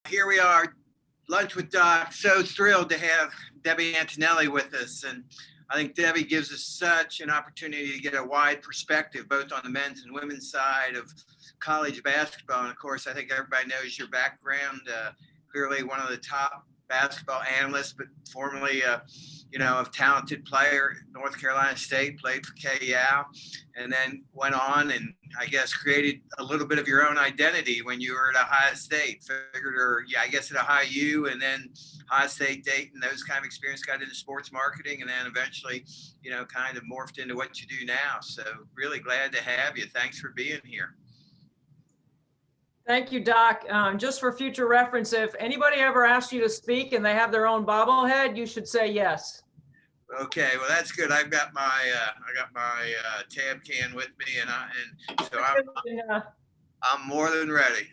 Here we are, Lunch with Doc. So thrilled to have Debbie Antonelli with us. And I think Debbie gives us such an opportunity to get a wide perspective, both on the men's and women's side of college basketball. And of course, I think everybody knows your background. Clearly one of the top basketball analysts, but formerly, a talented player at North Carolina State, played for Cal, and then went on and I guess created a little bit of your own identity when you were at Ohio State. I guess at Ohio U, and then Ohio State, Dayton, those kind of experience, got into sports marketing, and then eventually, kind of morphed into what you do now. So really glad to have you. Thanks for being here. Thank you, Doc. Just for future reference, if anybody ever asks you to speak and they have their own bobblehead, you should say yes. Okay, well that's good. I've got my tab can with me, so I'm more than ready.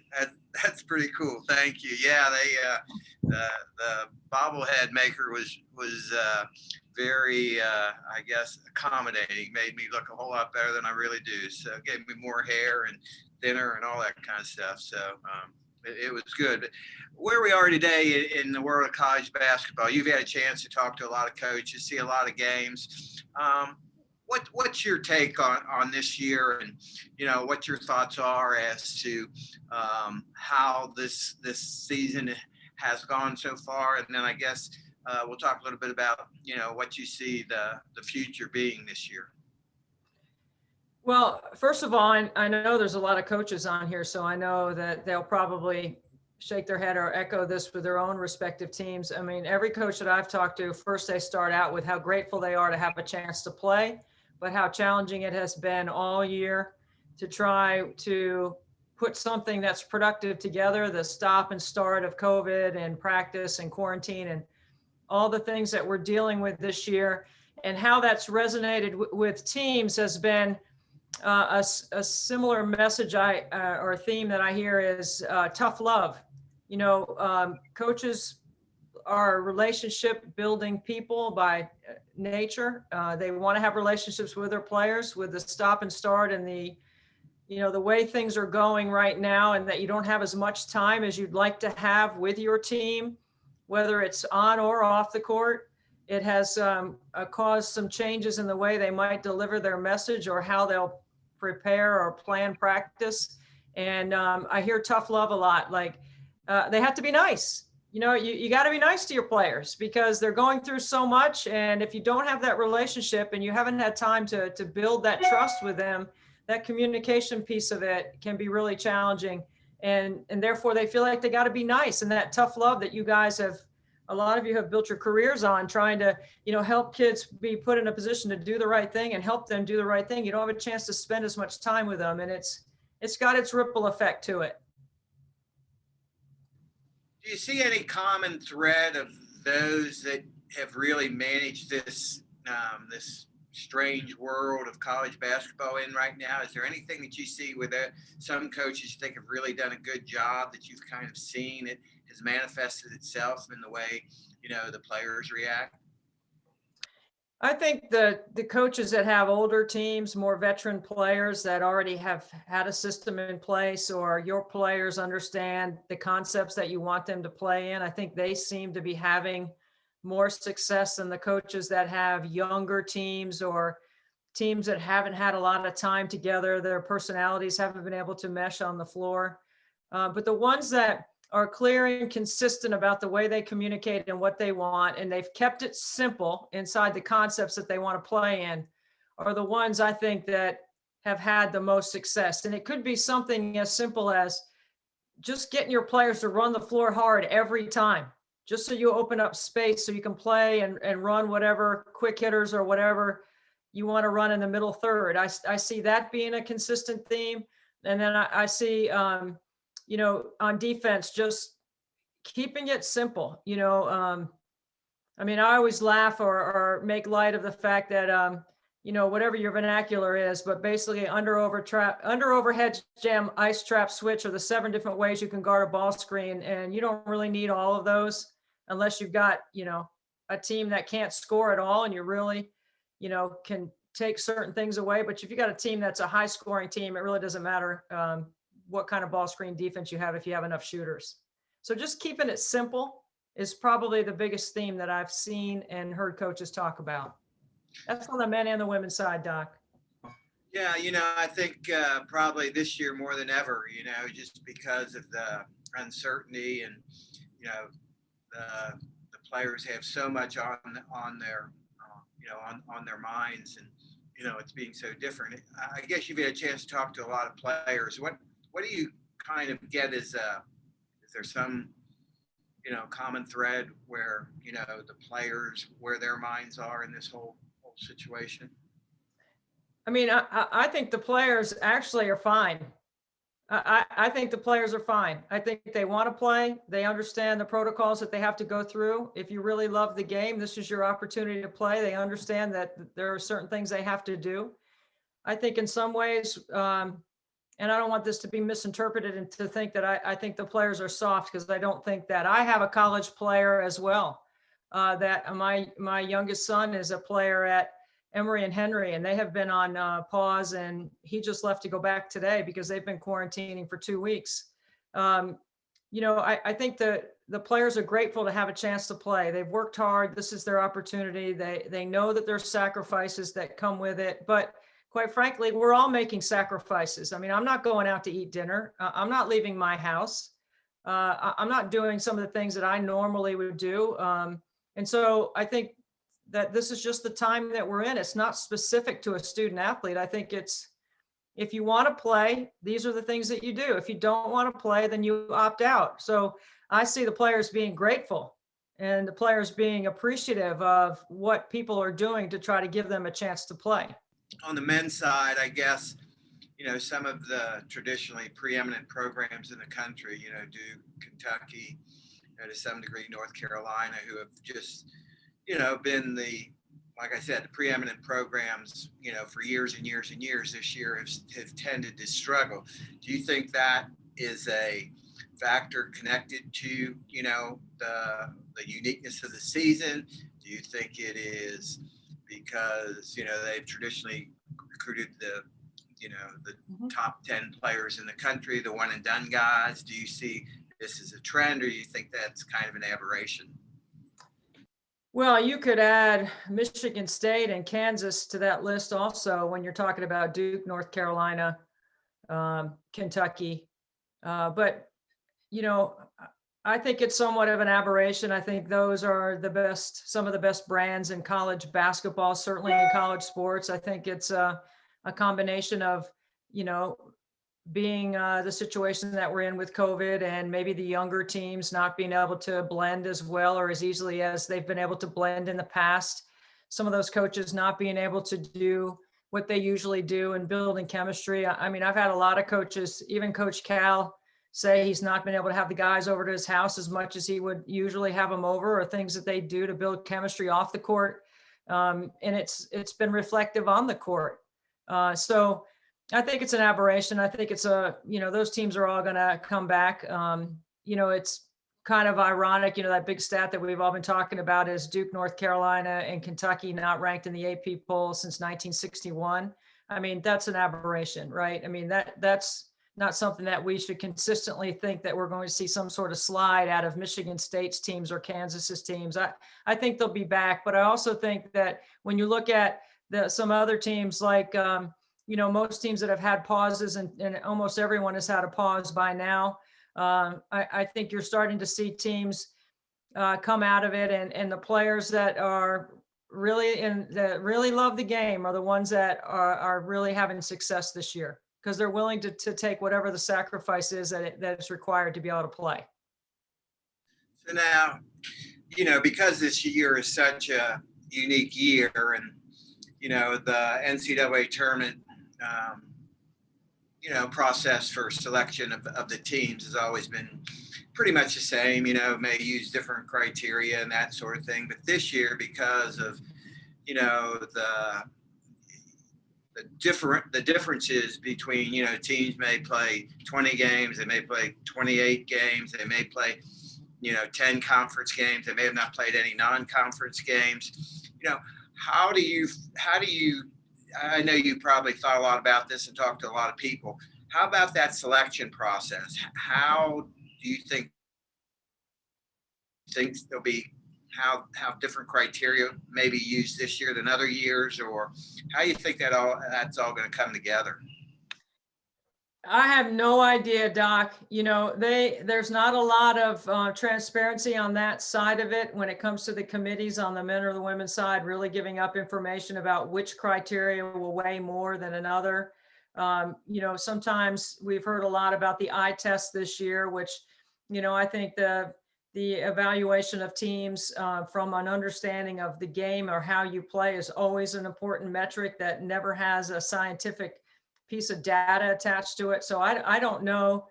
That's pretty cool. Thank you. Yeah, the bobblehead maker was very I guess accommodating. Made me look a whole lot better than I really do. So it gave me more hair and dinner and all that kind of stuff. So it was good. But where we are today in the world of college basketball, you've had a chance to talk to a lot of coaches, see a lot of games. What's your take on this year, and what your thoughts are as to how this season has gone so far, and then I guess we'll talk a little bit about what you see the future being this year. Well, first of all, I know there's a lot of coaches on here, so I know that they'll probably shake their head or echo this with their own respective teams. I mean, every coach that I've talked to, first they start out with how grateful they are to have a chance to play, but how challenging it has been all year to try to put something that's productive together, the stop and start of COVID and practice and quarantine and all the things that we're dealing with this year, and how that's resonated with teams has been a similar message or theme that I hear is tough love. Coaches are relationship building people by nature. They want to have relationships with their players. With the stop and start and the way things are going right now, and that you don't have as much time as you'd like to have with your team, whether it's on or off the court, it has caused some changes in the way they might deliver their message or how they'll prepare or plan practice. And I hear tough love a lot. Like they have to be nice. You got to be nice to your players because they're going through so much. And if you don't have that relationship and you haven't had time to build that trust with them, that communication piece of it can be really challenging. And therefore they feel like they got to be nice. And that tough love that you guys a lot of you have built your careers on trying to, help kids be put in a position to do the right thing and help them do the right thing. You don't have a chance to spend as much time with them, and it's got its ripple effect to it. Do you see any common thread of those that have really managed this strange world of college basketball in right now? Is there anything that you see where some coaches you think have really done a good job that you've kind of seen it has manifested itself in the way the players react? I think the coaches that have older teams, more veteran players that already have had a system in place, or your players understand the concepts that you want them to play in, I think they seem to be having more success than the coaches that have younger teams or teams that haven't had a lot of time together. Their personalities haven't been able to mesh on the floor. But the ones that are clear and consistent about the way they communicate and what they want, and they've kept it simple inside the concepts that they want to play in, are the ones I think that have had the most success. And it could be something as simple as just getting your players to run the floor hard every time, just so you open up space so you can play and run whatever quick hitters or whatever you want to run in the middle third. I see that being a consistent theme. And then I see, on defense, just keeping it simple. I always laugh or make light of the fact that, whatever your vernacular is, but basically under overhead jam, ice trap, switch are the 7 different ways you can guard a ball screen. And you don't really need all of those unless you've got, a team that can't score at all. And you really, can take certain things away. But if you got a team that's a high scoring team, it really doesn't matter what kind of ball screen defense you have if you have enough shooters. So just keeping it simple is probably the biggest theme that I've seen and heard coaches talk about. That's on the men and the women's side, Doc. Yeah, I think probably this year more than ever, just because of the uncertainty and, the players have so much on their, on their minds, and, it's being so different. I guess you've had a chance to talk to a lot of players. What do you kind of get is there some, common thread where, the players, where their minds are in this whole situation? I mean, I think the players actually are fine. I think the players are fine. I think they want to play. They understand the protocols that they have to go through. If you really love the game, this is your opportunity to play. They understand that there are certain things they have to do. I think in some ways, and I don't want this to be misinterpreted and to think that I think the players are soft, because I don't think that. I have a college player as well. That my youngest son is a player at Emory and Henry, and they have been on pause, and he just left to go back today because they've been quarantining for 2 weeks. I think the players are grateful to have a chance to play. They've worked hard. This is their opportunity. They know that there's sacrifices that come with it, but quite frankly, we're all making sacrifices. I mean, I'm not going out to eat dinner. I'm not leaving my house. I'm not doing some of the things that I normally would do. And so I think that this is just the time that we're in. It's not specific to a student athlete. I think it's, if you want to play, these are the things that you do. If you don't want to play, then you opt out. So I see the players being grateful and the players being appreciative of what people are doing to try to give them a chance to play. On the men's side, I guess, some of the traditionally preeminent programs in the country, Duke, Kentucky, to some degree, North Carolina, who have just, been like I said, the preeminent programs, for years and years and years this year have tended to struggle. Do you think that is a factor connected to, the uniqueness of the season? Do you think it is because, they've traditionally recruited the top 10 players in the country, the one and done guys? Do you see this as a trend, or do you think that's kind of an aberration? Well, you could add Michigan State and Kansas to that list also when you're talking about Duke, North Carolina, Kentucky. But, I think it's somewhat of an aberration. I think those are some of the best brands in college basketball, certainly in college sports. I think it's a combination of, being the situation that we're in with COVID, and maybe the younger teams not being able to blend as well or as easily as they've been able to blend in the past. Some of those coaches not being able to do what they usually do in building chemistry. I mean, I've had a lot of coaches, even Coach Cal, say he's not been able to have the guys over to his house as much as he would usually have them over, or things that they do to build chemistry off the court. And it's been reflective on the court. So I think it's an aberration. I think it's those teams are all going to come back. It's kind of ironic, that big stat that we've all been talking about is Duke, North Carolina, and Kentucky not ranked in the AP poll since 1961. I mean, that's an aberration, right? I mean, that's not something that we should consistently think that we're going to see some sort of slide out of Michigan State's teams or Kansas's teams. I think they'll be back, but I also think that when you look at some other teams like, most teams that have had pauses, and almost everyone has had a pause by now. I think you're starting to see teams come out of it, and the players that are that really love the game are the ones that are really having success this year, because they're willing to take whatever the sacrifice is that is required to be able to play. So now, because this year is such a unique year, and the NCAA tournament process for selection of the teams has always been pretty much the same, may use different criteria and that sort of thing. But this year, because of, the differences between, teams may play 20 games, they may play 28 games, they may play, 10 conference games, they may have not played any non-conference games. How do you, I know you probably thought a lot about this and talked to a lot of people. How about that selection process? How do you think think there'll be how different criteria may be used this year than other years, or how you think that's all going to come together? I have no idea, Doc. There's not a lot of transparency on that side of it when it comes to the committees on the men or the women's side, really giving up information about which criteria will weigh more than another. Sometimes we've heard a lot about the eye test this year, which, I think the evaluation of teams from an understanding of the game or how you play is always an important metric that never has a scientific piece of data attached to it. So I don't know.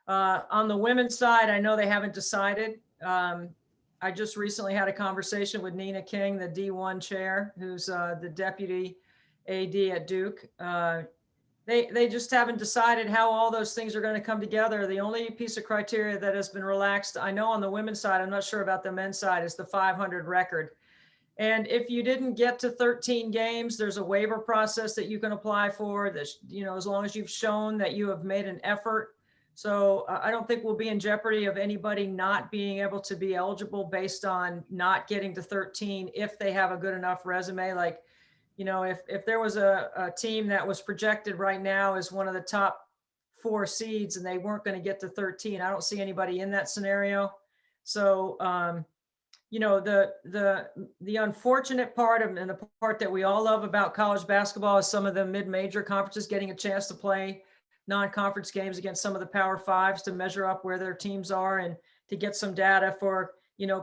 On the women's side, I know they haven't decided. I just recently had a conversation with Nina King, the D1 chair, who's the deputy AD at Duke. They just haven't decided how all those things are going to come together. The only piece of criteria that has been relaxed, I know on the women's side, I'm not sure about the men's side, is the 500 record. And if you didn't get to 13 games, there's a waiver process that you can apply for this, as long as you've shown that you have made an effort. So I don't think we'll be in jeopardy of anybody not being able to be eligible based on not getting to 13 if they have a good enough resume. Like, if there was a team that was projected right now as one of the top 4 seeds and they weren't going to get to 13, I don't see anybody in that scenario. So, the unfortunate part and the part that we all love about college basketball is some of the mid-major conferences getting a chance to play non-conference games against some of the Power Fives to measure up where their teams are and to get some data for,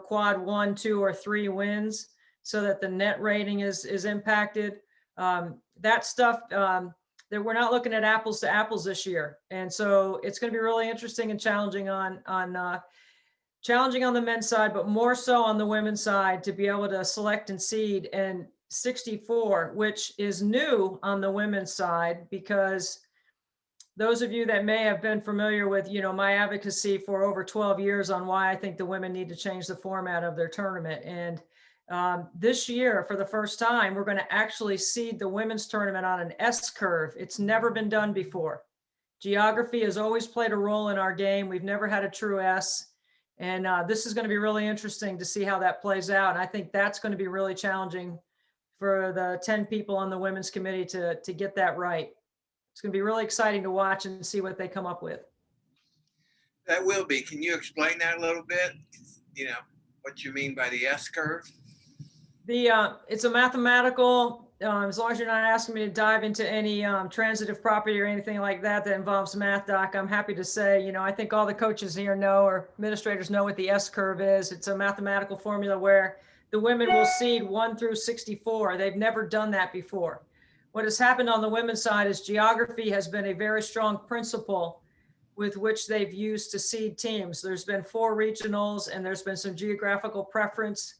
quad 1, 2, or 3 wins so that the net rating is impacted. That stuff that we're not looking at apples to apples this year. And so it's going to be really interesting and challenging on the men's side, but more so on the women's side to be able to select and seed. And 64, which is new on the women's side, because those of you that may have been familiar with, my advocacy for over 12 years on why I think the women need to change the format of their tournament. And this year, for the first time, we're going to actually seed the women's tournament on an S curve. It's never been done before. Geography has always played a role in our game. We've never had a true S. And this is going to be really interesting to see how that plays out. And I think that's going to be really challenging for the 10 people on the women's committee to get that right. It's going to be really exciting to watch and see what they come up with. That will be. Can you explain that a little bit? What you mean by the S curve? It's a mathematical, as long as you're not asking me to dive into any transitive property or anything like that involves math, Doc, I'm happy to say, I think all the coaches here know, or administrators know, what the S curve is. It's a mathematical formula where the women will seed 1 through 64. They've never done that before. What has happened on the women's side is geography has been a very strong principle with which they've used to seed teams. There's been 4 regionals and there's been some geographical preference.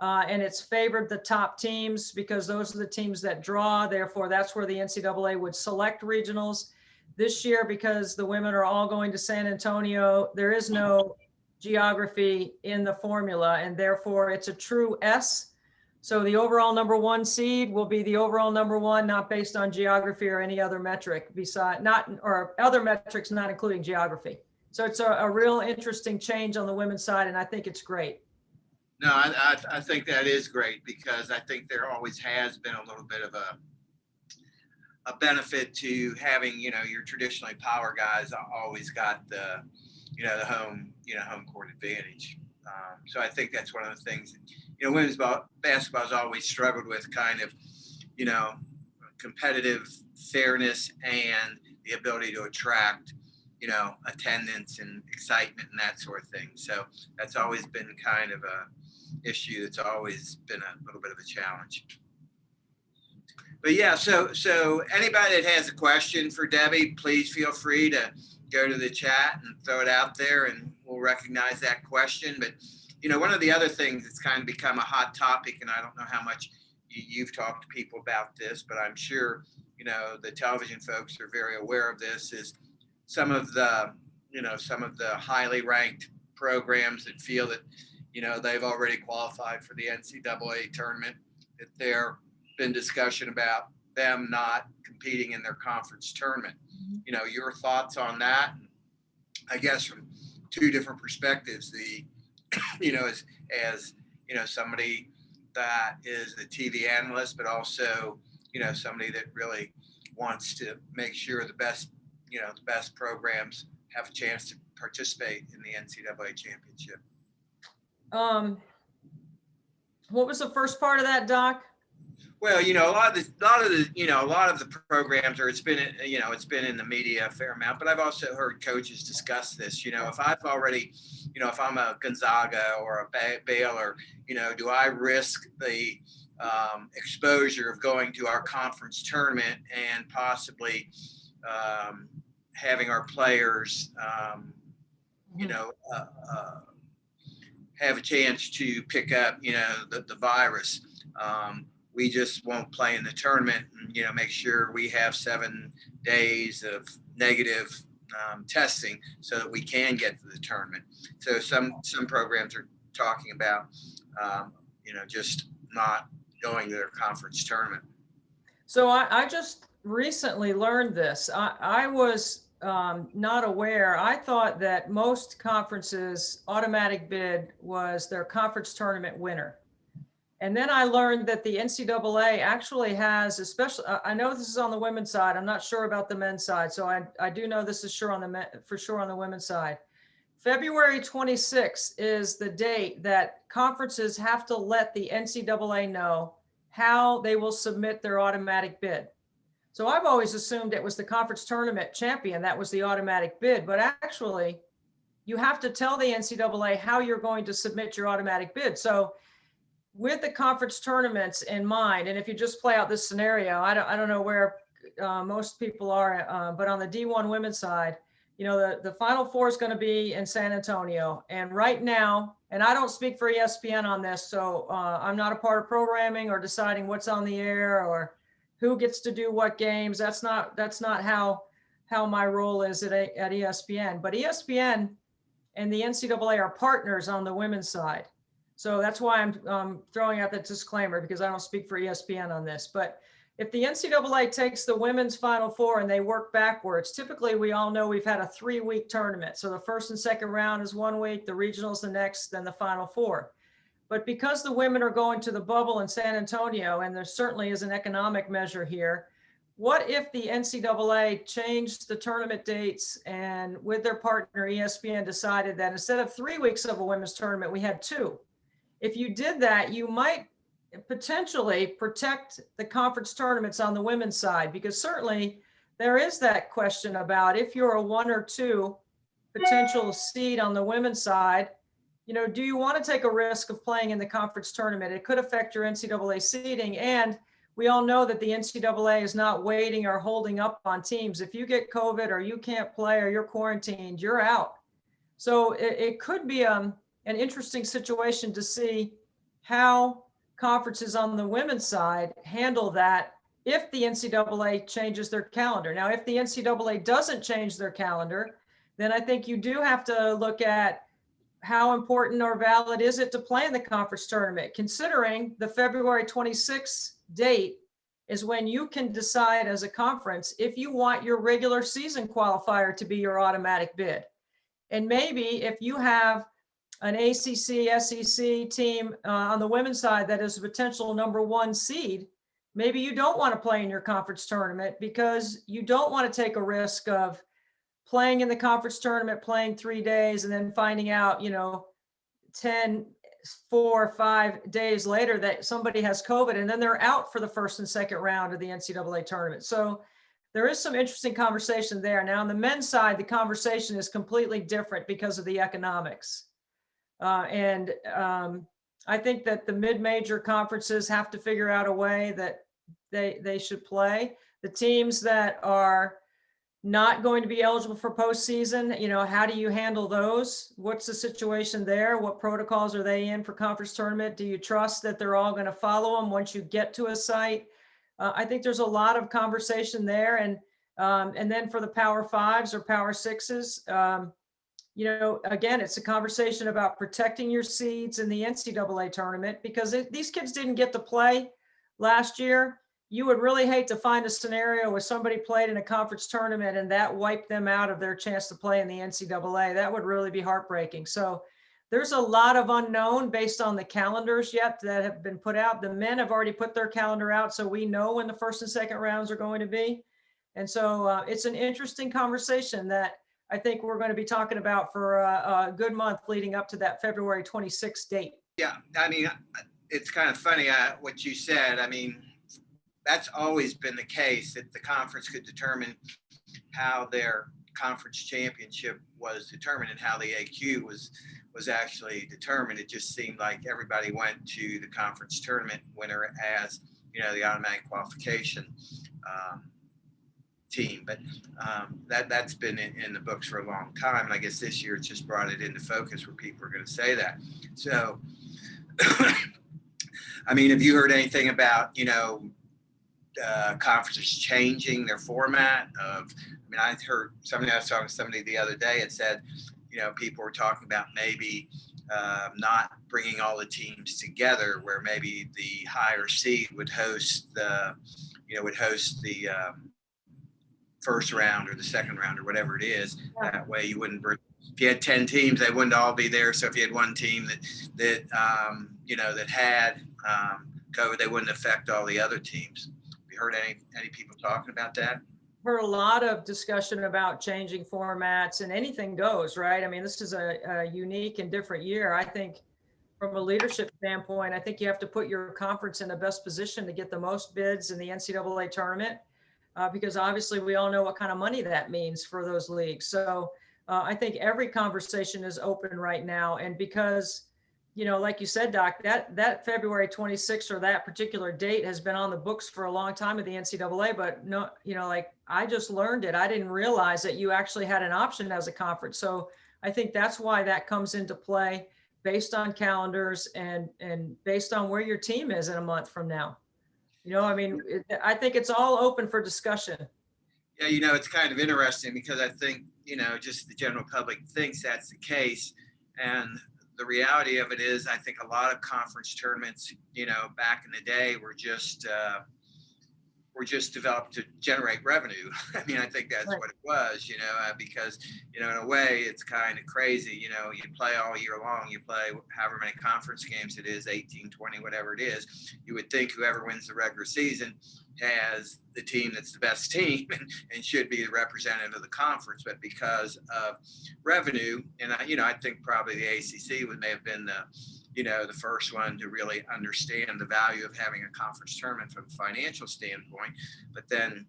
And it's favored the top teams because those are the teams that draw. Therefore, that's where the NCAA would select regionals. This year, because the women are all going to San Antonio, there is no geography in the formula, and therefore it's a true S. So the overall number 1 seed will be the overall number 1, not based on geography or any other metric or other metrics, not including geography. So it's a real interesting change on the women's side, and I think it's great. No, I think that is great, because I think there always has been a little bit of a benefit to having, your traditionally power guys always got the home court advantage. So I think that's one of the things, women's basketball has always struggled with, kind of, competitive fairness and the ability to attract, attendance and excitement and that sort of thing. So that's always been kind of a issue that's always been a little bit of a challenge. But yeah, so anybody that has a question for Debbie, please feel free to go to the chat and throw it out there, and we'll recognize that question. But one of the other things that's kind of become a hot topic, and I don't know how much you've talked to people about this, but I'm sure the television folks are very aware of this, is some of the highly ranked programs that feel that they've already qualified for the NCAA tournament, that there been discussion about them not competing in their conference tournament. Your thoughts on that? I guess from 2 different perspectives, the as somebody that is the TV analyst, but also, somebody that really wants to make sure the best programs have a chance to participate in the NCAA championship. What was the first part of that, Doc? Well, a lot of the programs, or it's been in the media a fair amount, but I've also heard coaches discuss this. If I've already, if I'm a Gonzaga or a Baylor, do I risk the exposure of going to our conference tournament and possibly having our players, have a chance to pick up, the virus? We just won't play in the tournament and, make sure we have 7 days of negative testing so that we can get to the tournament. So some programs are talking about, just not going to their conference tournament. So I just recently learned this. I was not aware. I thought that most conferences' automatic bid was their conference tournament winner. And then I learned that the NCAA actually has, especially, I know this is on the women's side. I'm not sure about the men's side. So I do know this is for sure on the women's side. February 26th is the date that conferences have to let the NCAA know how they will submit their automatic bid. So I've always assumed it was the conference tournament champion that was the automatic bid, but actually you have to tell the NCAA how you're going to submit your automatic bid. So with the conference tournaments in mind, and if you just play out this scenario, I don't know where most people are, but on the D1 women's side, the Final Four is going to be in San Antonio. And right now, and I don't speak for ESPN on this, so I'm not a part of programming or deciding what's on the air or who gets to do what games. That's not how my role is at ESPN. But ESPN and the NCAA are partners on the women's side. So that's why I'm throwing out that disclaimer, because I don't speak for ESPN on this. But if the NCAA takes the women's Final Four and they work backwards, typically we all know we've had a 3-week tournament. So the first and second round is 1 week, the regionals the next, then the Final Four. But because the women are going to the bubble in San Antonio, and there certainly is an economic measure here, what if the NCAA changed the tournament dates and with their partner ESPN decided that instead of 3 weeks of a women's tournament, we had 2? If you did that, you might potentially protect the conference tournaments on the women's side, because certainly there is that question about if you're a 1 or 2 potential seed on the women's side, do you want to take a risk of playing in the conference tournament? It could affect your NCAA seeding. And we all know that the NCAA is not waiting or holding up on teams. If you get COVID or you can't play or you're quarantined, you're out. So it could be an interesting situation to see how conferences on the women's side handle that if the NCAA changes their calendar. Now, if the NCAA doesn't change their calendar, then I think you do have to look at how important or valid is it to play in the conference tournament, considering the February 26th date is when you can decide as a conference if you want your regular season qualifier to be your automatic bid. And maybe if you have an ACC, SEC team on the women's side that is a potential number 1 seed, maybe you don't want to play in your conference tournament because you don't want to take a risk of playing in the conference tournament, playing 3 days, and then finding out, 10, 4 or 5 days later that somebody has COVID, and then they're out for the first and second round of the NCAA tournament. So there is some interesting conversation there. Now, on the men's side, the conversation is completely different because of the economics. And I think that the mid-major conferences have to figure out a way that they should play. The teams that are not going to be eligible for postseason, how do you handle those? What's the situation there? What protocols are they in for conference tournament? Do you trust that they're all going to follow them once you get to a site? I think there's a lot of conversation there. And then for the Power Fives or Power Sixes, again, it's a conversation about protecting your seeds in the NCAA tournament, because these kids didn't get to play last year. You would really hate to find a scenario where somebody played in a conference tournament and that wiped them out of their chance to play in the NCAA. That would really be heartbreaking. So there's a lot of unknown based on the calendars yet that have been put out. The men have already put their calendar out, so we know when the first and second rounds are going to be. And so it's an interesting conversation that I think we're going to be talking about for a good month leading up to that February 26th date. Yeah, I mean, it's kind of funny what you said. I mean, that's always been the case, that the conference could determine how their conference championship was determined and how the AQ was actually determined. It just seemed like everybody went to the conference tournament winner as, the automatic qualification team. But that's been in the books for a long time. And I guess this year it's just brought it into focus where people are going to say that. So, I mean, have you heard anything about, conferences changing their format I heard I was talking to somebody the other day and said, people were talking about maybe not bringing all the teams together, where maybe the higher seed would host the first round or the second round or whatever it is. Yeah. That way you wouldn't bring, if you had 10 teams, they wouldn't all be there. So if you had one team that had COVID, they wouldn't affect all the other teams. Have you heard any people talking about that? Heard a lot of discussion about changing formats, and anything goes, right? I mean, this is a unique and different year. I think from a leadership standpoint, I think you have to put your conference in the best position to get the most bids in the NCAA tournament, because obviously we all know what kind of money that means for those leagues. So I think every conversation is open right now. And because, like you said, Doc, that February 26th or that particular date has been on the books for a long time at the NCAA, but no, I just learned it. I didn't realize that you actually had an option as a conference. So I think that's why that comes into play, based on calendars and based on where your team is in a month from now. I think it's all open for discussion. Yeah, it's kind of interesting because I think, just the general public thinks that's the case. And the reality of it is, I think a lot of conference tournaments, back in the day were just developed to generate revenue. I mean, I think that's right. What it was, because, in a way it's kind of crazy, you play all year long, you play however many conference games it is, 18, 20, whatever it is. You would think whoever wins the regular season has the team that's the best team and should be the representative of the conference. But because of revenue, and I think probably the ACC may have been the first one to really understand the value of having a conference tournament from a financial standpoint. But then,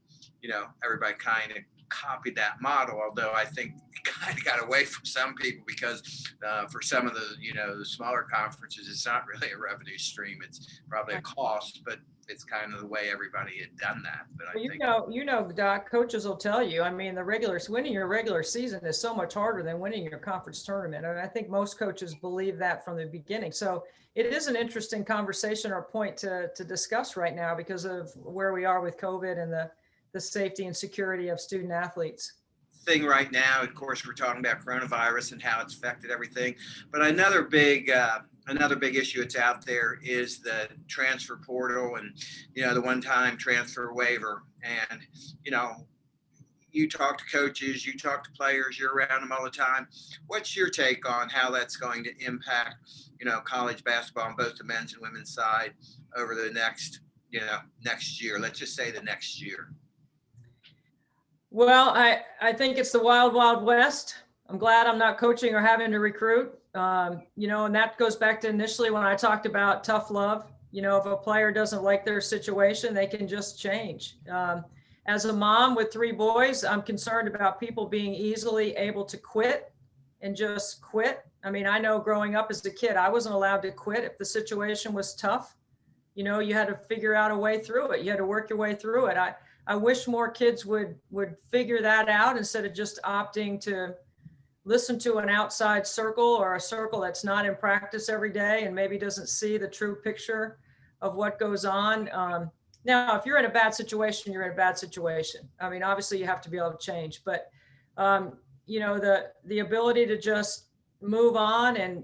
everybody kind of copied that model, although I think it kind of got away from some people because for some of the, the smaller conferences, it's not really a revenue stream. It's probably a cost, but it's kind of the way everybody had done that. But I think, Doc, coaches will tell you, I mean, winning your regular season is so much harder than winning your conference tournament. And I think most coaches believe that from the beginning. So it is an interesting conversation or point to discuss right now because of where we are with COVID and the safety and security of student athletes. Thing right now, of course, we're talking about coronavirus and how it's affected everything. But another big issue that's out there is the transfer portal and, the one-time transfer waiver. And, you talk to coaches, you talk to players, you're around them all the time. What's your take on how that's going to impact, college basketball on both the men's and women's side over the next year? Let's just say the next year. Well, I think it's the wild, wild west. I'm glad I'm not coaching or having to recruit. And that goes back to initially when I talked about tough love. If a player doesn't like their situation, they can just change. As a mom with 3 boys, I'm concerned about people being easily able to quit and just quit. I mean, I know growing up as a kid, I wasn't allowed to quit if the situation was tough. You had to figure out a way through it. You had to work your way through it. I wish more kids would figure that out instead of just opting to listen to an outside circle or a circle that's not in practice every day and maybe doesn't see the true picture of what goes on. Now, if you're in a bad situation, you're in a bad situation. I mean, obviously you have to be able to change, but the ability to just move on and,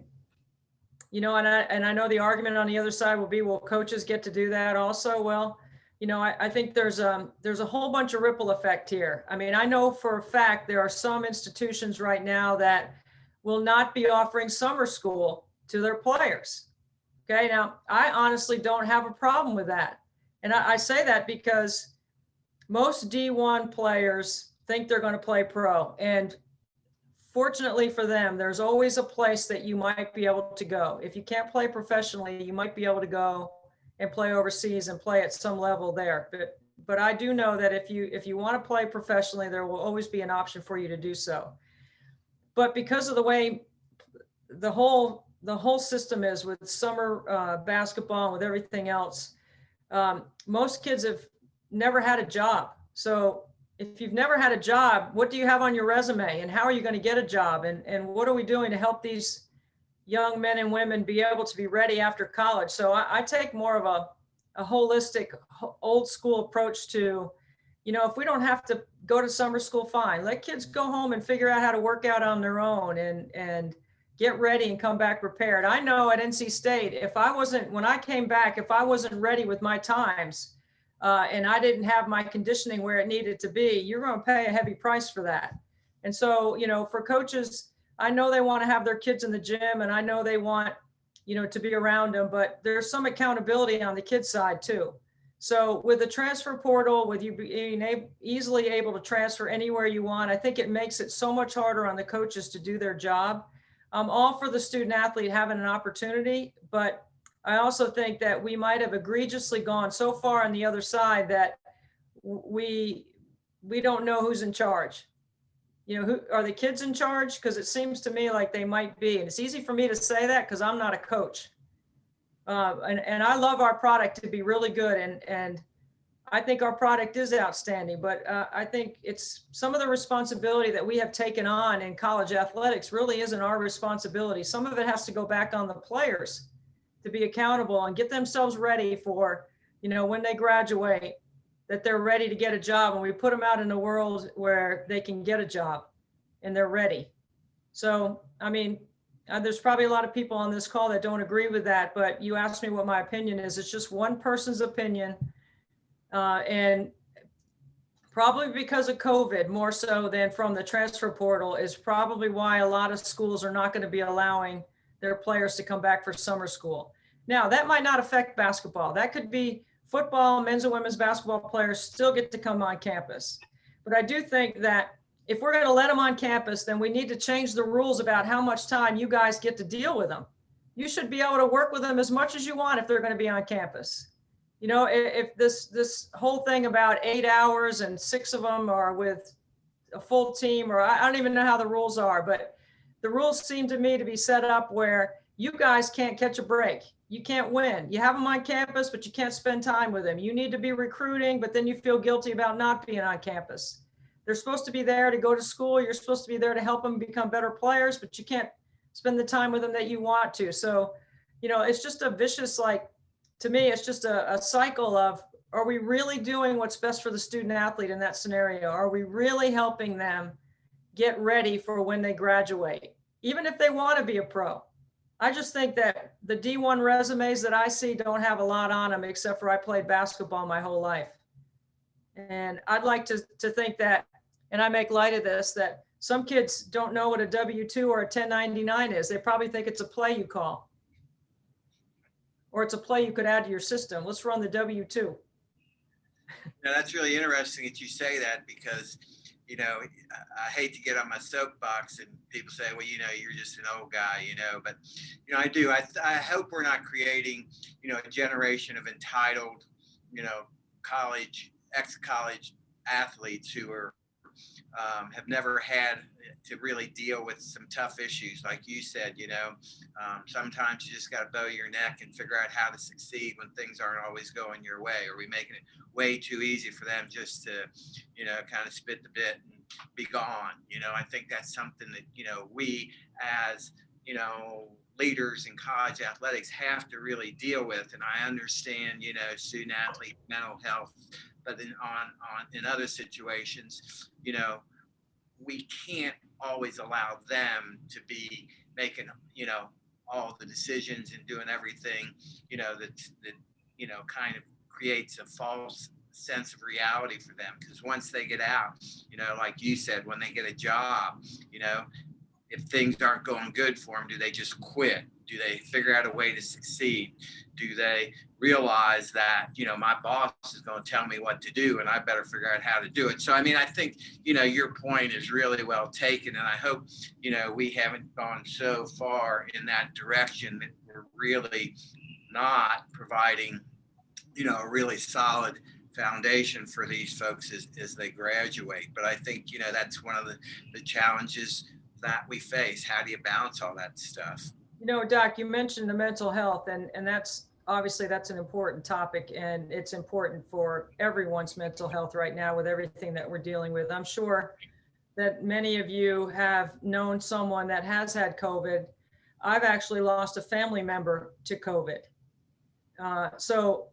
and I know the argument on the other side will be, well, coaches get to do that also. Well, I think there's a whole bunch of ripple effect here. I mean, I know for a fact there are some institutions right now that will not be offering summer school to their players. Okay, now I honestly don't have a problem with that. And I say that because most D1 players think they're going to play pro. And fortunately for them, there's always a place that you might be able to go. If you can't play professionally, you might be able to go and play overseas and play at some level there. But I do know that if you want to play professionally, there will always be an option for you to do so. But because of the way the whole system is with summer basketball and with everything else, most kids have never had a job. So if you've never had a job, what do you have on your resume, and how are you going to get a job? And what are we doing to help these young men and women be able to be ready after college? So I take more of a holistic, old school approach to, if we don't have to go to summer school, fine. Let kids go home and figure out how to work out on their own and get ready and come back prepared. I know at NC State, when I came back, if I wasn't ready with my times, and I didn't have my conditioning where it needed to be, you're going to pay a heavy price for that. And so, for coaches, I know they want to have their kids in the gym, and I know they want, to be around them, but there's some accountability on the kids' side too. So with the transfer portal, with you being easily able to transfer anywhere you want, I think it makes it so much harder on the coaches to do their job. I'm all for the student athlete having an opportunity, but I also think that we might have egregiously gone so far on the other side that we don't know who's in charge. Who are the kids in charge? Because it seems to me like they might be. And it's easy for me to say that because I'm not a coach. And I love our product to be really good. And I think our product is outstanding. But I think it's some of the responsibility that we have taken on in college athletics really isn't our responsibility. Some of it has to go back on the players to be accountable and get themselves ready for, when they graduate, that they're ready to get a job, and we put them out in a world where they can get a job and they're ready. So, there's probably a lot of people on this call that don't agree with that, but you asked me what my opinion is. It's just one person's opinion. And probably because of COVID, more so than from the transfer portal, is probably why a lot of schools are not going to be allowing their players to come back for summer school. Now, that might not affect basketball. That could be football, men's and women's basketball players still get to come on campus. But I do think that if we're going to let them on campus, then we need to change the rules about how much time you guys get to deal with them. You should be able to work with them as much as you want if they're going to be on campus. If this whole thing about 8 hours and 6 of them are with a full team, or I don't even know how the rules are, but the rules seem to me to be set up where you guys can't catch a break. You can't win. You have them on campus, but you can't spend time with them. You need to be recruiting, but then you feel guilty about not being on campus. They're supposed to be there to go to school. You're supposed to be there to help them become better players, but you can't spend the time with them that you want to. So, it's just a vicious, to me, it's just a cycle of, are we really doing what's best for the student athlete in that scenario? Are we really helping them get ready for when they graduate, even if they want to be a pro? I just think that the D1 resumes that I see don't have a lot on them, except for I played basketball my whole life. And I'd like to think that, and I make light of this, that some kids don't know what a W-2 or a 1099 is. They probably think it's a play you call, or it's a play you could add to your system. Let's run the W-2. Now, that's really interesting that you say that, because I hate to get on my soapbox and people say, well, you're just an old guy, but, I do. I hope we're not creating, a generation of entitled, ex-college athletes who are, have never had to really deal with some tough issues. Like you said, sometimes you just got to bow your neck and figure out how to succeed when things aren't always going your way. Are we making it way too easy for them just to, kind of spit the bit and be gone? I think that's something that, we as, leaders in college athletics have to really deal with. And I understand, student athlete mental health, but in other situations, we can't always allow them to be making, all the decisions and doing everything, that kind of creates a false sense of reality for them. Because once they get out, like you said, when they get a job, if things aren't going good for them, do they just quit? Do they figure out a way to succeed? Do they realize that, my boss is going to tell me what to do and I better figure out how to do it? So, I mean, I think, your point is really well taken. And I hope, we haven't gone so far in that direction that we're really not providing, a really solid foundation for these folks as they graduate. But I think, that's one of the challenges that we face. How do you balance all that stuff? Doc, you mentioned the mental health, and that's obviously that's an important topic, and it's important for everyone's mental health right now with everything that we're dealing with. I'm sure that many of you have known someone that has had COVID. I've actually lost a family member to COVID. So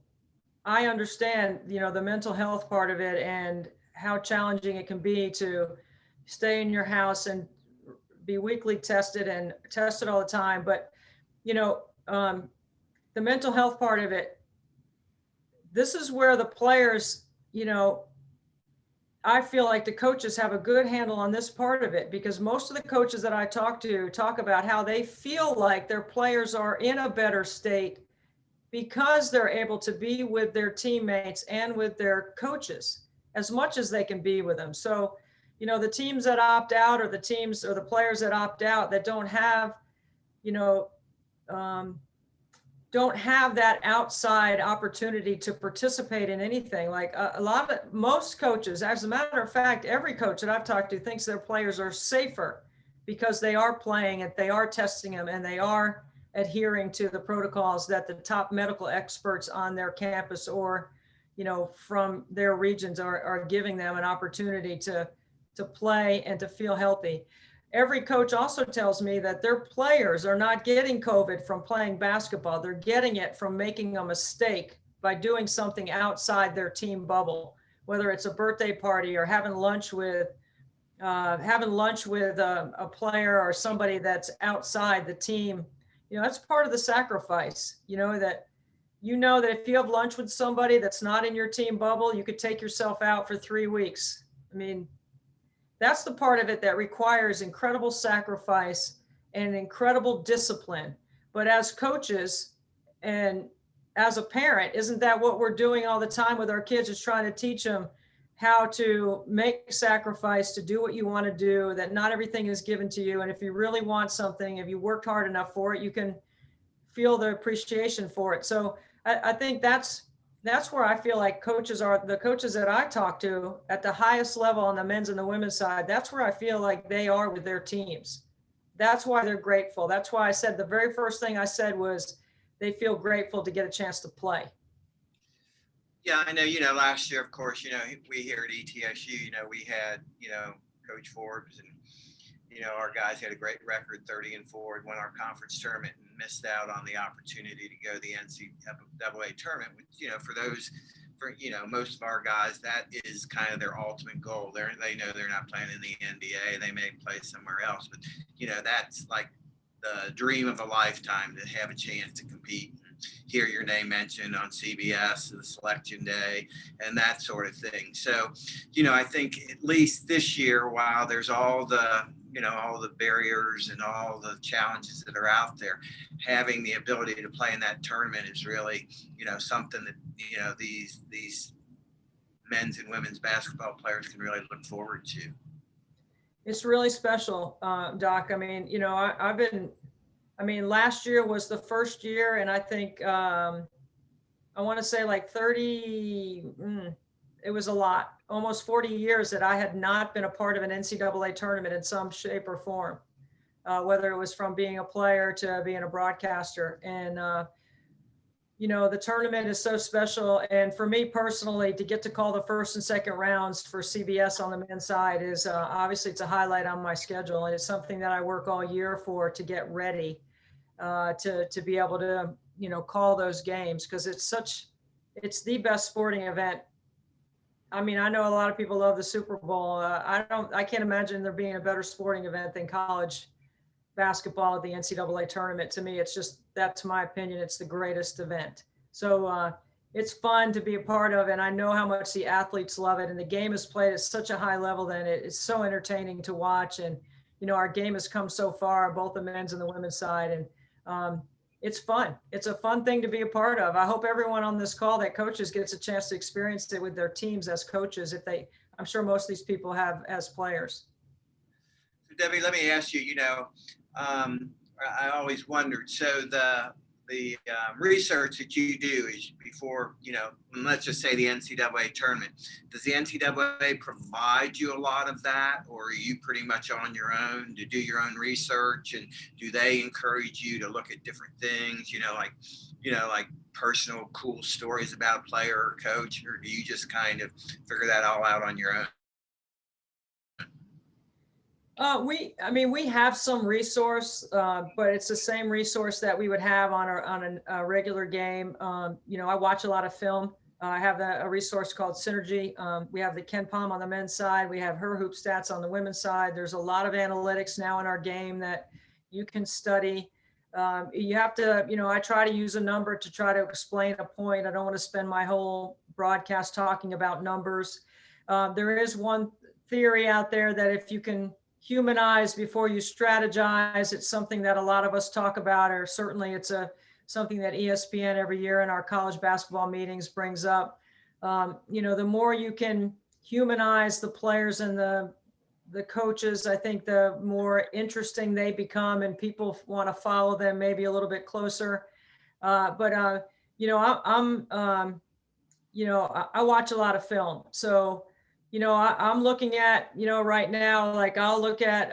I understand, the mental health part of it and how challenging it can be to stay in your house and be weekly tested and tested all the time. But, the mental health part of it, this is where the players, I feel like the coaches have a good handle on this part of it, because most of the coaches that I talk to talk about how they feel like their players are in a better state because they're able to be with their teammates and with their coaches as much as they can be with them. So, the teams that opt out, or the teams or the players that opt out that don't have, don't have that outside opportunity to participate in anything. Like most coaches, as a matter of fact, every coach that I've talked to thinks their players are safer because they are playing and they are testing them and they are adhering to the protocols that the top medical experts on their campus or, from their regions are giving them an opportunity to play and to feel healthy. Every coach also tells me that their players are not getting COVID from playing basketball. They're getting it from making a mistake by doing something outside their team bubble, whether it's a birthday party or having lunch with a player or somebody that's outside the team. That's part of the sacrifice, that if you have lunch with somebody that's not in your team bubble, you could take yourself out for 3 weeks. I mean, that's the part of it that requires incredible sacrifice and incredible discipline. But as coaches and as a parent, isn't that what we're doing all the time with our kids, is trying to teach them how to make sacrifice, to do what you want to do, that not everything is given to you. And if you really want something, if you worked hard enough for it, you can feel the appreciation for it. So I think that's where I feel like the coaches that I talk to at the highest level on the men's and the women's side, that's where I feel like they are with their teams. That's why they're grateful. That's why I said the very first thing I said was they feel grateful to get a chance to play. Yeah, I know, last year, of course, we here at ETSU, we had, Coach Forbes and, our guys had a great record, 30-4, won our conference tournament and missed out on the opportunity to go to the NCAA tournament, which, for most of our guys, that is kind of their ultimate goal. They know they're not playing in the NBA. They may play somewhere else, but, that's like the dream of a lifetime, to have a chance to compete, hear your name mentioned on CBS, the selection day, and that sort of thing. So, I think at least this year, while there's all the barriers and all the challenges that are out there, having the ability to play in that tournament is really, something that, these men's and women's basketball players can really look forward to. It's really special, Doc. I mean, last year was the first year, and I think I want to say like 30, it was a lot, almost 40 years that I had not been a part of an NCAA tournament in some shape or form, whether it was from being a player to being a broadcaster. And, the tournament is so special. And for me personally, to get to call the first and second rounds for CBS on the men's side is obviously it's a highlight on my schedule. And it's something that I work all year for to get ready to be able to, call those games, because it's the best sporting event. I mean, I know a lot of people love the Super Bowl. I can't imagine there being a better sporting event than college basketball at the NCAA tournament. To me, that's my opinion, it's the greatest event. So it's fun to be a part of, and I know how much the athletes love it. And the game is played at such a high level that it's so entertaining to watch. And, our game has come so far, both the men's and the women's side. And it's fun. It's a fun thing to be a part of. I hope everyone on this call that coaches gets a chance to experience it with their teams as coaches. I'm sure most of these people have as players. So Debbie, let me ask you, I always wondered, so the research that you do is before, let's just say the NCAA tournament, does the NCAA provide you a lot of that, or are you pretty much on your own to do your own research? And do they encourage you to look at different things, like personal cool stories about a player or coach, or do you just kind of figure that all out on your own? We have some resource, but it's the same resource that we would have on a regular game. I watch a lot of film. I have a resource called Synergy. We have the Ken Palm on the men's side. We have her hoop stats on the women's side. There's a lot of analytics now in our game that you can study. You have to, I try to use a number to try to explain a point. I don't want to spend my whole broadcast talking about numbers. There is one theory out there that if you can humanize before you strategize, it's something that a lot of us talk about, or certainly it's something that ESPN every year in our college basketball meetings brings up. The more you can humanize the players and the coaches, I think the more interesting they become and people want to follow them maybe a little bit closer. I watch a lot of film. So I'm looking at, right now, like I'll look at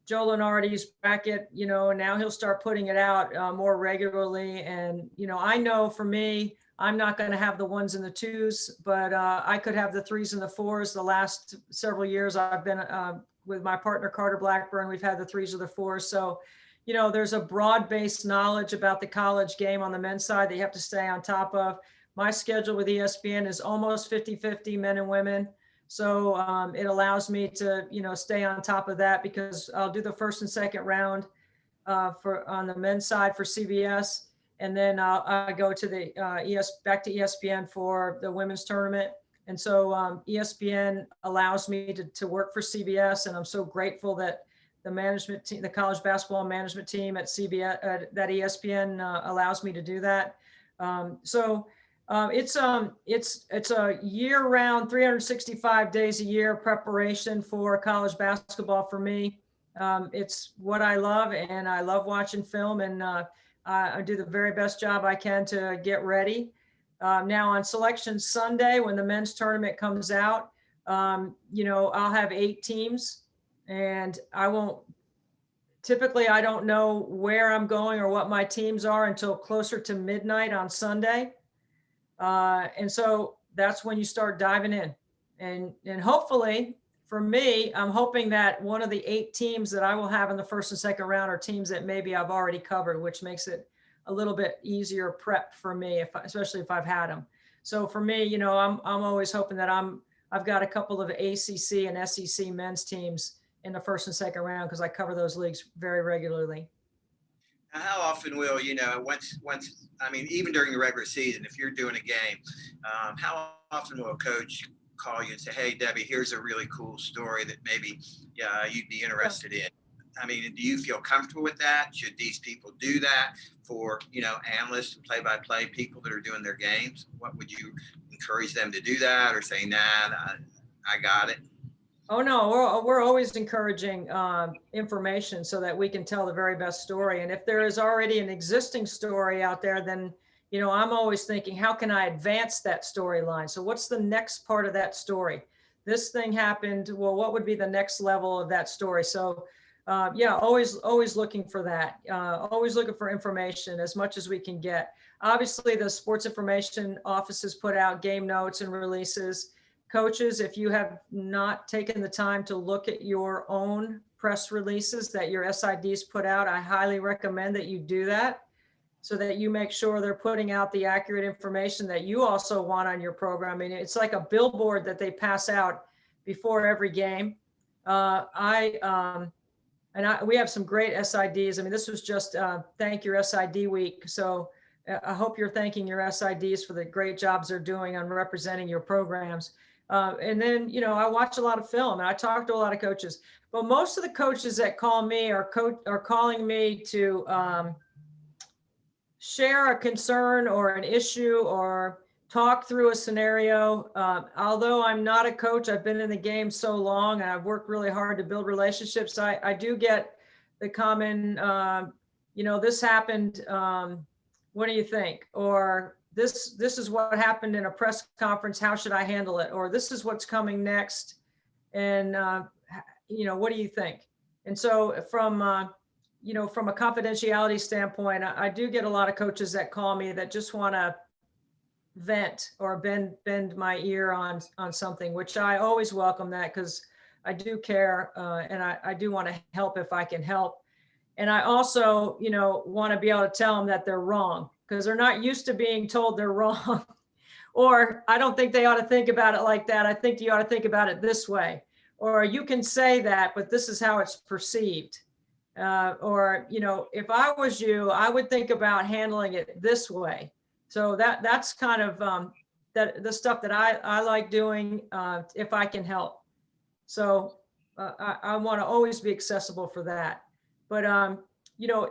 Joe Lenardi's bracket, and now he'll start putting it out more regularly. And, I know for me, I'm not going to have the ones and the twos, but I could have the threes and the fours. The last several years I've been with my partner, Carter Blackburn, we've had the threes or the fours. So, there's a broad-based knowledge about the college game on the men's side that you have to stay on top of. My schedule with ESPN is almost 50-50 men and women. So it allows me to, stay on top of that because I'll do the first and second round on the men's side for CBS. And then I go to the back to ESPN for the women's tournament. And so ESPN allows me to work for CBS. And I'm so grateful that the management team, the college basketball management team at CBS, that ESPN allows me to do that. It's a year-round, 365 days a year preparation for college basketball for me. It's what I love, and I love watching film, and I do the very best job I can to get ready. Now on Selection Sunday, when the men's tournament comes out, I'll have 8 teams, and I don't know where I'm going or what my teams are until closer to midnight on Sunday. And so that's when you start diving in, and hopefully for me, I'm hoping that one of the 8 teams that I will have in the first and second round are teams that maybe I've already covered, which makes it a little bit easier prep for me, especially if I've had them. So for me, I'm always hoping that I've got a couple of ACC and SEC men's teams in the first and second round because I cover those leagues very regularly. Now, how often will, even during the regular season, if you're doing a game, how often will a coach call you and say, hey, Debbie, here's a really cool story that maybe you'd be interested in? I mean, do you feel comfortable with that? Should these people do that for, analysts and play-by-play people that are doing their games? What would you encourage them to do that, or say, nah, I got it? Oh, no, we're always encouraging information so that we can tell the very best story. And if there is already an existing story out there, then, I'm always thinking, how can I advance that storyline? So what's the next part of that story? This thing happened. Well, what would be the next level of that story? So always looking for that. Always looking for information as much as we can get. Obviously, the sports information offices put out game notes and releases. Coaches, if you have not taken the time to look at your own press releases that your SIDs put out, I highly recommend that you do that so that you make sure they're putting out the accurate information that you also want on your program. I mean, it's like a billboard that they pass out before every game. We have some great SIDs. I mean, this was just Thank Your SID Week. So I hope you're thanking your SIDs for the great jobs they're doing on representing your programs. And then, I watch a lot of film and I talk to a lot of coaches, but most of the coaches that call me are calling me to share a concern or an issue or talk through a scenario. Although I'm not a coach, I've been in the game so long and I've worked really hard to build relationships. I do get the common, this happened. What do you think? Or this is what happened in a press conference. How should I handle it? Or this is what's coming next. And, what do you think? And so from a confidentiality standpoint, I do get a lot of coaches that call me that just want to vent or bend my ear on something, which I always welcome that because I do care and I do want to help if I can help. And I also, want to be able to tell them that they're wrong because they're not used to being told they're wrong. Or I don't think they ought to think about it like that. I think you ought to think about it this way. Or you can say that, but this is how it's perceived. Or, if I was you, I would think about handling it this way. So that's kind of that the stuff that I like doing if I can help. So I want to always be accessible for that. But,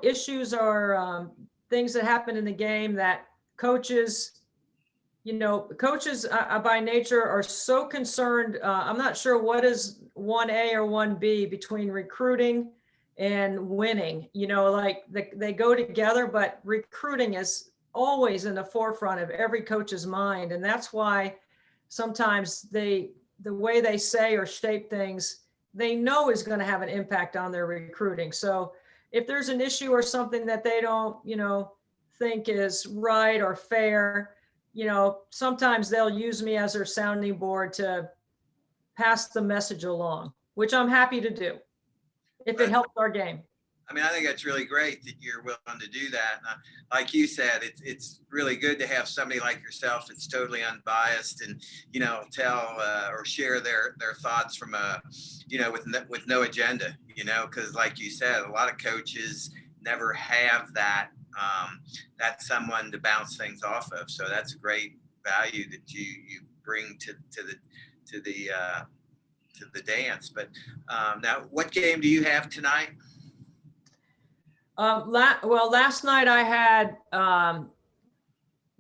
issues are things that happen in the game that coaches by nature are so concerned. I'm not sure what is 1A or 1B between recruiting and winning, like they go together, but recruiting is always in the forefront of every coach's mind. And that's why sometimes the way they say or shape things, they know is going to have an impact on their recruiting. So if there's an issue or something that they don't, think is right or fair, sometimes they'll use me as their sounding board to pass the message along, which I'm happy to do if it helps our game. I mean, I think that's really great that you're willing to do that. And like you said, it's really good to have somebody like yourself that's totally unbiased and, tell or share their thoughts from with no agenda, because like you said, a lot of coaches never have that someone to bounce things off of. So that's a great value that you bring to the dance. But now, what game do you have tonight? Last night I had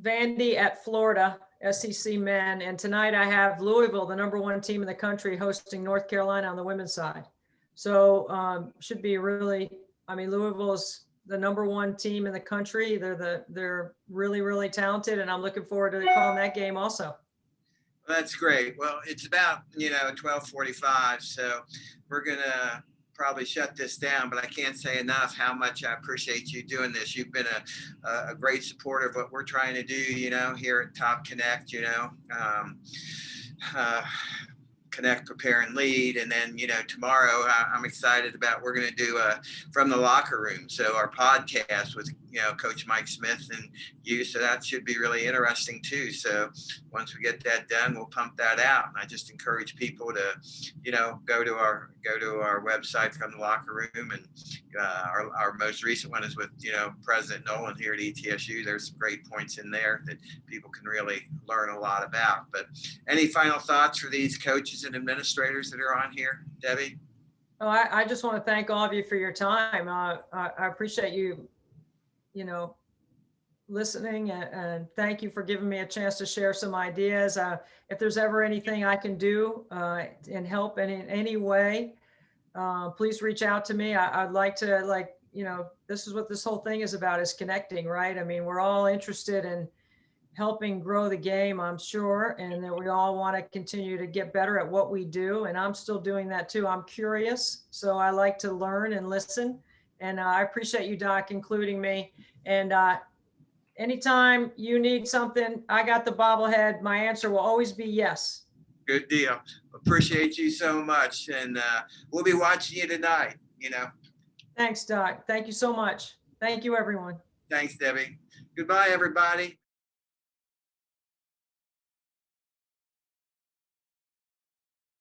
Vandy at Florida, SEC men, and tonight I have Louisville, the number 1 team in the country, hosting North Carolina on the women's side. So should be Louisville is the number 1 team in the country. They're really, really talented, and I'm looking forward to calling that game also. Well, that's great. Well, it's about 12:45, so we're gonna probably shut this down, but I can't say enough how much I appreciate you doing this. You've been a great supporter of what we're trying to do, here at TopConnect, connect, prepare, and lead. And then, tomorrow I'm excited about, we're going to do From the Locker Room. So our podcast with, Coach Mike Smith and you. So that should be really interesting too. So once we get that done, we'll pump that out. And I just encourage people to, go to our website, From the Locker Room. And our most recent one is with, President Nolan here at ETSU. There's some great points in there that people can really learn a lot about. But any final thoughts for these coaches and administrators that are on here, Debbie? Oh, I just want to thank all of you for your time. I appreciate you, listening, and thank you for giving me a chance to share some ideas. If there's ever anything I can do and help in any way, please reach out to me. I'd like to, this is what this whole thing is about, is connecting, right? I mean, we're all interested in helping grow the game, I'm sure, and that we all want to continue to get better at what we do. And I'm still doing that too. I'm curious, so I like to learn and listen. And I appreciate you, Doc, including me. And anytime you need something, I got the bobblehead. My answer will always be yes. Good deal. Appreciate you so much. And we'll be watching you tonight, Thanks, Doc. Thank you so much. Thank you, everyone. Thanks, Debbie. Goodbye, everybody.